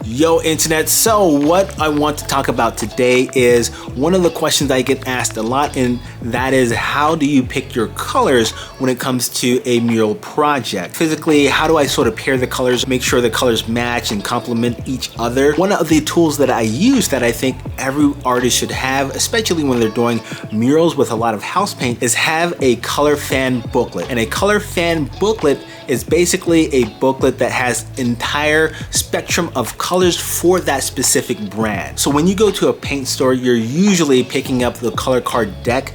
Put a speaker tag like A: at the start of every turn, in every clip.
A: Yo internet, so what I want to talk about today is one of the questions I get asked a lot, and that is how do you pick your colors when it comes to a mural project? Physically, how do I sort of pair the colors, make sure the colors match and complement each other? One of the tools that I use that I think every artist should have, especially when they're doing murals with a lot of house paint, is have a color fan booklet. And a color fan booklet is basically a booklet that has entire spectrum of colors for that specific brand. So when you go to a paint store, you're usually picking up the color card deck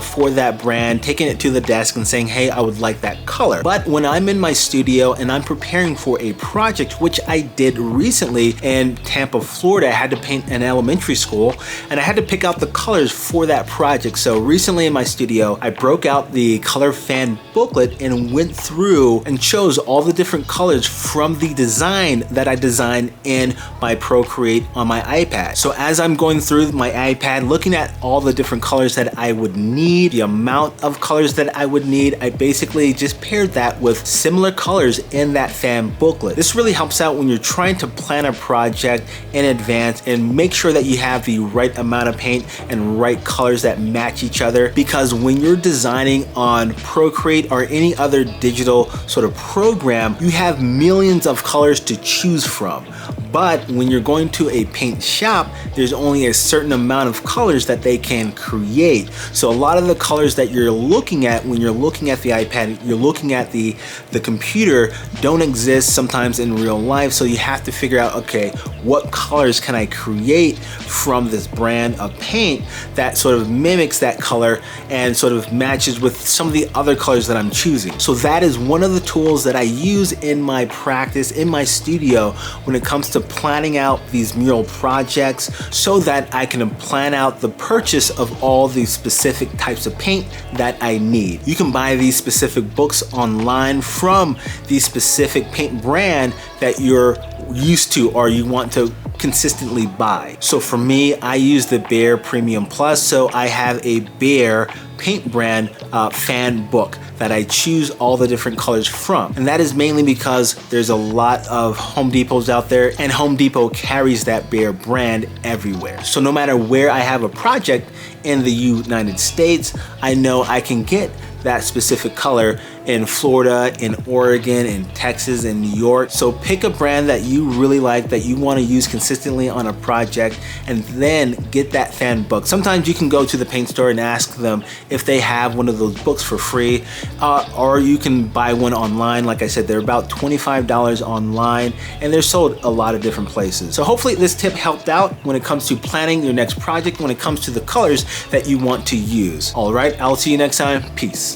A: for that brand, taking it to the desk and saying, hey, I would like that color. But when I'm in my studio and I'm preparing for a project, which I did recently in Tampa, Florida, I had to paint an elementary school and I had to pick out the colors for that project. So recently in my studio, I broke out the color fan booklet and went through and chose all the different colors from the design that I designed in my Procreate on my iPad. So as I'm going through my iPad, looking at all the different colors that I would need, the amount of colors that I would need, I basically just paired that with similar colors in that fan booklet. This really helps out when you're trying to plan a project in advance and make sure that you have the right amount of paint and right colors that match each other, because when you're designing on Procreate or any other digital sort of program, you have millions of colors to choose from. But when you're going to a paint shop, there's only a certain amount of colors that they can create. So a lot of the colors that you're looking at when you're looking at the iPad, you're looking at the computer, don't exist sometimes in real life. So you have to figure out, okay, what colors can I create from this brand of paint that sort of mimics that color and sort of matches with some of the other colors that I'm choosing. So that is one of the tools that I use in my practice, in my studio, when it comes to planning out these mural projects, so that I can plan out the purchase of all these specific types of paint that I need. You can buy these specific books online from the specific paint brand that you're used to or you want to consistently buy. So for me, I use the Behr Premium Plus, so I have a Behr paint brand fan book that I choose all the different colors from. And that is mainly because there's a lot of Home Depots out there, and Home Depot carries that Behr brand everywhere. So no matter where I have a project in the United States, I know I can get that specific color in Florida, in Oregon, in Texas, in New York. So pick a brand that you really like, that you want to use consistently on a project, and then get that fan book. Sometimes you can go to the paint store and ask them if they have one of those books for free, or you can buy one online. Like I said, they're about $25 online, and they're sold a lot of different places. So hopefully this tip helped out when it comes to planning your next project, when it comes to the colors that you want to use. All right, I'll see you next time. Peace.